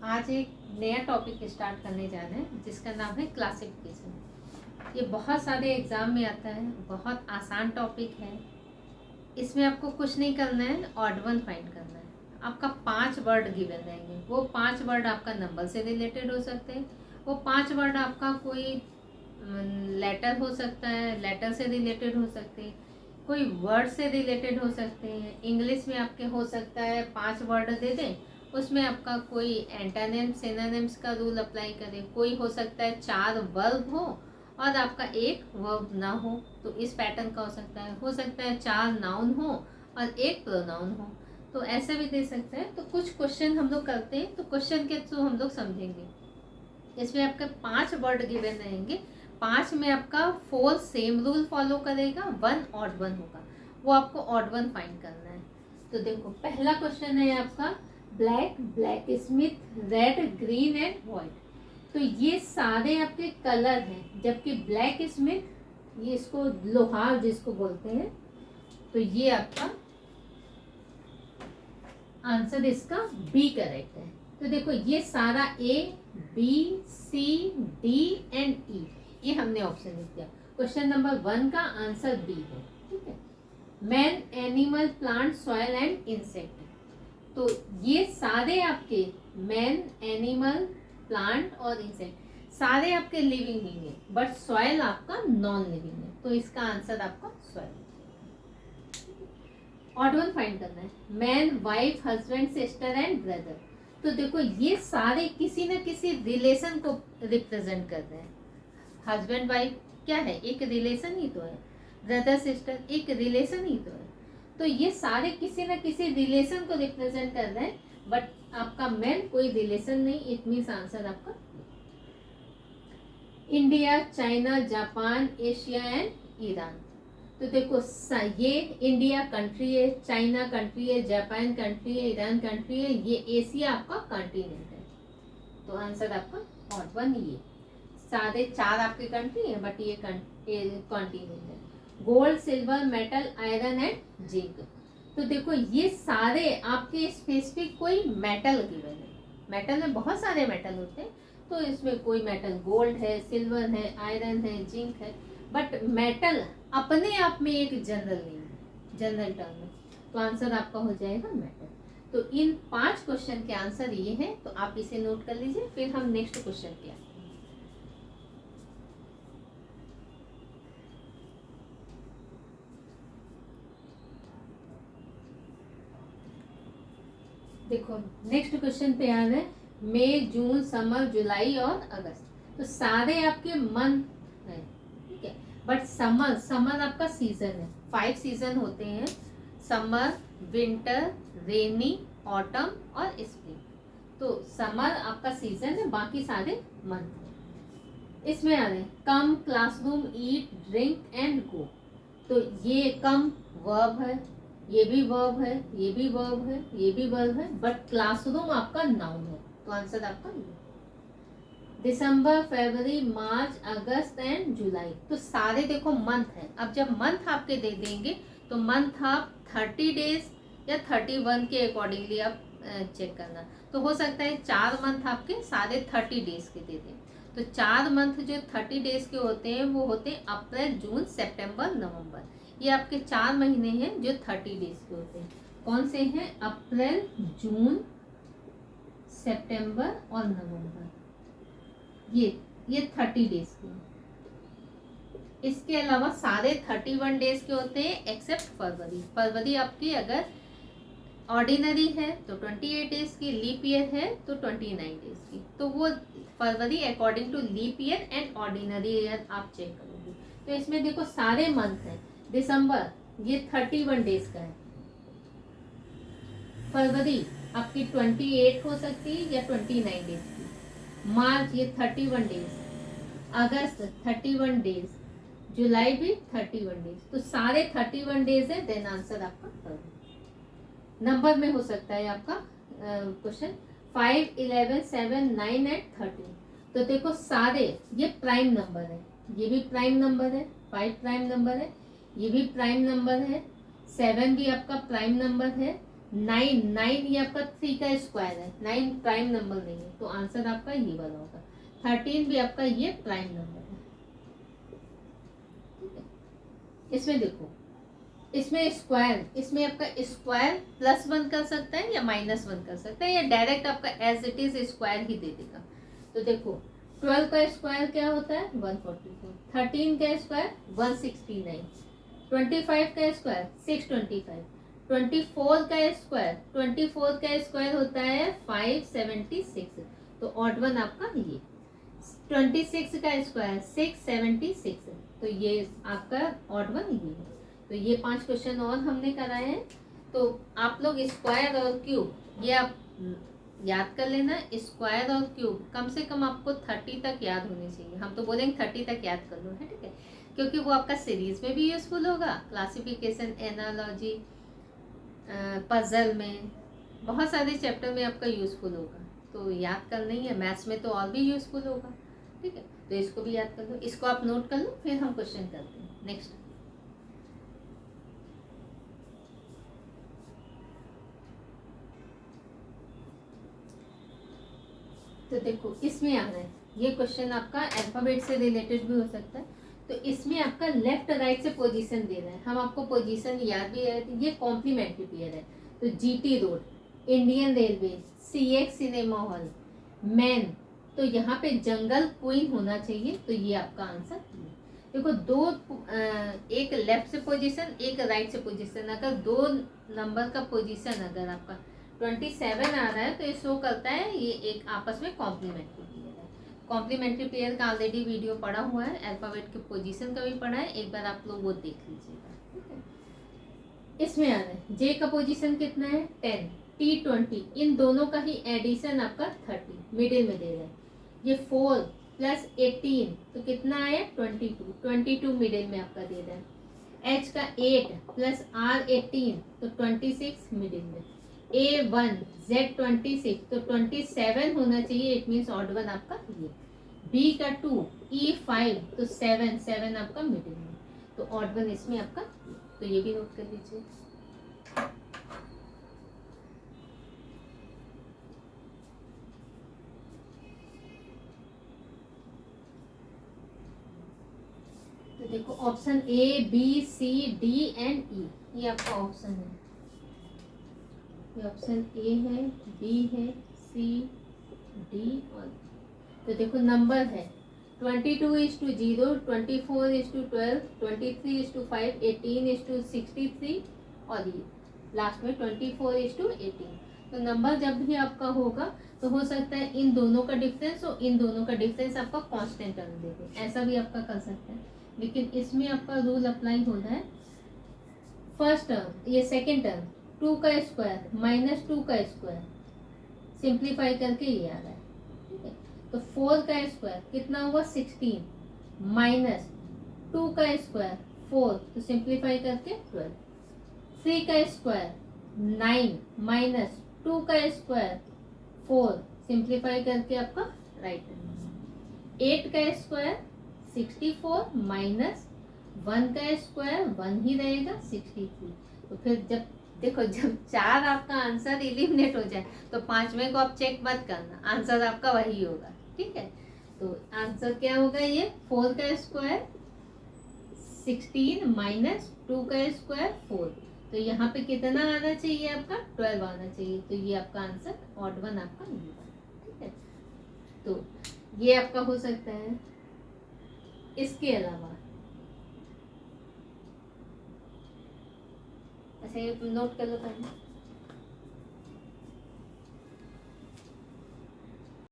आज एक नया टॉपिक स्टार्ट करने जा रहे हैं जिसका नाम है क्लासिफिकेशन। ये बहुत सारे एग्जाम में आता है, बहुत आसान टॉपिक है। इसमें आपको कुछ नहीं करना है, ऑड वन फाइंड करना है। आपका 5 वर्ड गिवन रहेंगे, वो 5 वर्ड आपका नंबर से रिलेटेड हो सकते हैं, वो 5 वर्ड आपका कोई लेटर हो सकता है, लेटर से रिलेटेड हो सकते हैं, कोई वर्ड से रिलेटेड हो सकते हैं। इंग्लिश में आपके हो सकता है 5 वर्ड दे दें, उसमें आपका कोई एंटोनिम सिनोनिम्स का रूल अप्लाई करे। कोई हो सकता है 4 वर्ब हो और आपका एक वर्ब ना हो, तो इस पैटर्न का हो सकता है 4 नाउन हो और एक प्रोनाउन हो, तो ऐसे भी दे सकते हैं। तो कुछ क्वेश्चन हम लोग करते हैं, तो क्वेश्चन के थ्रू हम लोग समझेंगे। इसमें आपके 5 वर्ड गिवन रहेंगे, 5 में आपका 4 सेम रूल फॉलो करेगा, 1 ऑड वन होगा, वो आपको ऑड वन फाइंड करना है। तो देखो पहला क्वेश्चन है आपका black, black Smith, red, green and white. तो ये सारे आपके कलर हैं, जबकि ब्लैक स्मिथ ये इसको लोहार जिसको बोलते हैं, तो ये आपका आंसर इसका बी करेक्ट है। तो देखो ये सारा A B C D and E, ये हमने ऑप्शन लिख दिया। क्वेश्चन नंबर 1 का आंसर बी है, ठीक है। Man, animal, plant, soil and insect, तो ये सारे आपके मैन, एनिमल, प्लांट और इंसेक्ट सारे आपके लिविंग ही है, बट सॉइल आपका नॉन लिविंग है, तो इसका आंसर आपका सॉइल। ऑड वन फाइंड करना है, man, wife, husband, sister and brother. तो देखो ये सारे किसी न किसी रिलेशन को रिप्रेजेंट कर रहे हैं। हस्बैंड वाइफ क्या है, एक रिलेशन ही तो है। ब्रदर सिस्टर एक रिलेशन ही तो है। तो ये सारे किसी न किसी रिलेशन को रिप्रेजेंट कर रहे हैं, बट आपका मैन कोई रिलेशन नहीं, इट मीन्स आंसर आपका India, China, Japan, Asia and Iran. तो देखो ये इंडिया कंट्री है, चाइना कंट्री है, जापान कंट्री है, ईरान कंट्री है, ये एशिया आपका कॉन्टिनेंट है, तो आंसर आपका ऑड वन ये। सारे 4 आपके कंट्री है, बट ये कॉन्टिनेंट है। Gold, silver, metal, iron and zinc. तो देखो ये सारे आपके स्पेसिफिक कोई मेटल गिवन है। मेटल में बहुत सारे मेटल होते हैं, तो इसमें कोई मेटल गोल्ड है, सिल्वर है, आयरन है, जिंक है, बट मेटल अपने आप में एक जनरल नहीं है, जनरल टर्म है, तो आंसर आपका हो जाएगा मेटल। तो इन 5 क्वेश्चन के आंसर ये है, तो आप इसे नोट कर लीजिए, फिर हम नेक्स्ट क्वेश्चन पे आते हैं। देखो नेक्स्ट क्वेश्चन पे आ रहे हैं मई, जून, समर, जुलाई और अगस्त। तो सारे आपके मंथ हैं, ठीक है, बट समर आपका सीजन है। 5 सीजन होते हैं, समर, विंटर, रेनी, ऑटम और स्प्रिंग। तो समर आपका सीजन है, बाकी सारे मंथ हैं। इसमें आ रहे हैं come, classroom, eat, drink and go. तो ये कम वर्ब है, ये भी वर्ब है, ये भी वर्ब है, ये भी वर्ब है, बट क्लासरूम आपका नाउन है, तो आंसर आपका ये। दिसंबर, फरवरी, मार्च, अगस्त एंड जुलाई, तो सारे देखो मंथ है। अब जब मंथ आपके दे देंगे तो मंथ आप 30 डेज या 31 के अकॉर्डिंगली आप चेक करना। तो हो सकता है 4 मंथ आपके सारे 30 डेज के दे दें, तो 4 मंथ जो 30 डेज के होते हैं वो होते हैं अप्रैल, जून, सितंबर, नवंबर। ये आपके 4 महीने हैं जो 30 डेज के होते हैं। कौन से हैं? अप्रैल, जून, सितंबर और नवंबर, ये 30 डेज के हैं। इसके अलावा सारे 31 डेज के होते हैं एक्सेप्ट फरवरी। फरवरी आपकी अगर ऑर्डिनरी है तो 28 डेज की, लीप ईयर है तो 29 डेज की। तो वो फरवरी according to leap year and ordinary year आप चेक करोगे। तो इसमें देखो सारे मंथ हैं। दिसंबर ये 31 डेज का है, फरवरी आपकी 28 हो सकती है या 29 डेज की, मार्च ये 31 डेज, अगस्त 31 डेज, जुलाई भी 31 डेज। तो सारे 31 डेज है, देन आंसर आपका फरवरी। नंबर में हो सकता है आपका क्वेश्चन 5, 11, 7, 9 एंड 13। तो देखो सारे ये प्राइम नंबर है, ये भी प्राइम नंबर है, 5 प्राइम नंबर है, ये भी प्राइम नंबर है, 7 भी आपका प्राइम नंबर है, 9, 9 ये आपका 3 का स्क्वायर है, 9 प्राइम नंबर नहीं है, तो आंसर आपका ये वाला होगा। 13 भी आपका ये प्राइम नंबर है, ठीक है। इसमें देखो, इसमें स्क्वायर, इसमें आपका स्क्वायर +1 कर सकता है या -1 कर सकता है, या डायरेक्ट आपका एज इट इज स्क्वायर ही दे देगा। तो देखो 12 का स्क्वायर क्या होता है 144, 13 का स्क्वायर 169, 25 का स्क्वायर 625, 24 का स्क्वायर होता है 576, तो ऑड वन आपका ये। 26 का स्क्वायर 676, तो ये आपका ऑड वन ये है। तो ये 5 क्वेश्चन और हमने कराए हैं। तो आप लोग स्क्वायर और क्यूब ये आप याद कर लेना। स्क्वायर और क्यूब कम से कम आपको 30 तक याद होनी चाहिए। हम तो बोलेंगे 30 तक याद कर लो, है ठीक है, क्योंकि वो आपका सीरीज में भी यूजफुल होगा, क्लासिफिकेशन, एनालॉजी, पजल में, बहुत सारे चैप्टर में आपका यूजफुल होगा। तो याद करना ही है, मैथ्स में तो और भी यूजफुल होगा, ठीक है। तो इसको भी याद कर लो, इसको आप नोट कर लो, फिर हम क्वेश्चन करते हैं नेक्स्ट। तो देखो इसमें आ रहा है, ये क्वेश्चन आपका अल्फाबेट से रिलेटेड भी हो सकता है। तो इसमें आपका लेफ्ट राइट से पोजीशन दे रहा है, हम आपको पोजीशन याद भी है, ये कॉम्प्लीमेंट्री पेयर है। तो GT road, Indian railway, CX cinema hall, man, तो यहाँ पे जंगल क्वीन होना चाहिए, तो ये आपका आंसर है। देखो दो, एक लेफ्ट से पोजीशन, एक राइट से पोजीशन, अगर 2 नंबर का पोजीशन अगर आपका 27 आ रहा है तो ये शो करता है ये एक आपस में कॉम्प्लीमेंट्री पेयर है। कॉम्प्लीमेंट्री पेयर का ऑलरेडी वीडियो पड़ा हुआ है, अल्फाबेट के पोजीशन का भी पढ़ा है, एक बार आप लोग वो देख लीजिएगा, ठीक है। इसमें आ रहा है जे का पोजीशन कितना है 10, टी 20, इन दोनों का ही एडिशन आपका 30 मिडिल में दे रहा है। ये 4 + 18 तो कितना आया 22 मिडिल में आपका दे रहा है। एच का 8 + R 18 तो 26 मिडिल में। A1 Z 26 तो 27 होना चाहिए, इट मीन्स ऑड वन आपका ये। B का 2 E5 तो 7 आपका मिडिल में, तो ऑड वन इसमें आपका, तो ये भी नोट कर लीजिए। तो देखो option A B C D and E, ये आपका ऑप्शन है। ये ऑप्शन ए है, बी है, सी, डी और, तो देखो नंबर है 22:0, 24:12, 23:5, 18:63 और ये लास्ट में 24:18। तो नंबर जब भी आपका होगा तो हो सकता है इन दोनों का डिफरेंस और इन दोनों का डिफरेंस आपका कांस्टेंट टर्म दे दे, ऐसा भी आपका कर सकता है। लेकिन इसमें आपका रूल अप्लाई होना है, फर्स्ट टर्म ये सेकेंड टर्म 2 का स्क्वायर -2 का स्क्वायर, सिंप्लीफाई करके ये आ रहा है, ठीक है। तो 4 का स्क्वायर कितना हुआ 16, -2 का स्क्वायर 4 तो सिंप्लीफाई करके 12, 3 का स्क्वायर 9 -2 का स्क्वायर 4 सिंप्लीफाई करके आपका राइट। 8 का स्क्वायर 64 -1 का स्क्वायर 1 ही रहेगा 63। तो फिर जब देखो जब 4 आपका आंसर एलिमिनेट हो जाए तो 5वें को आप चेक मत करना, आंसर आपका वही होगा, ठीक है। तो आंसर क्या होगा ये 4 का स्क्वायर 16 -2 का स्क्वायर 4, तो यहाँ पे कितना आना चाहिए आपका 12 आना चाहिए, तो ये आपका आंसर ऑड वन आपका मिलेगा, ठीक है। तो ये आपका हो सकता है। इसके अलावा अच्छा ये नोट कर लो पहले।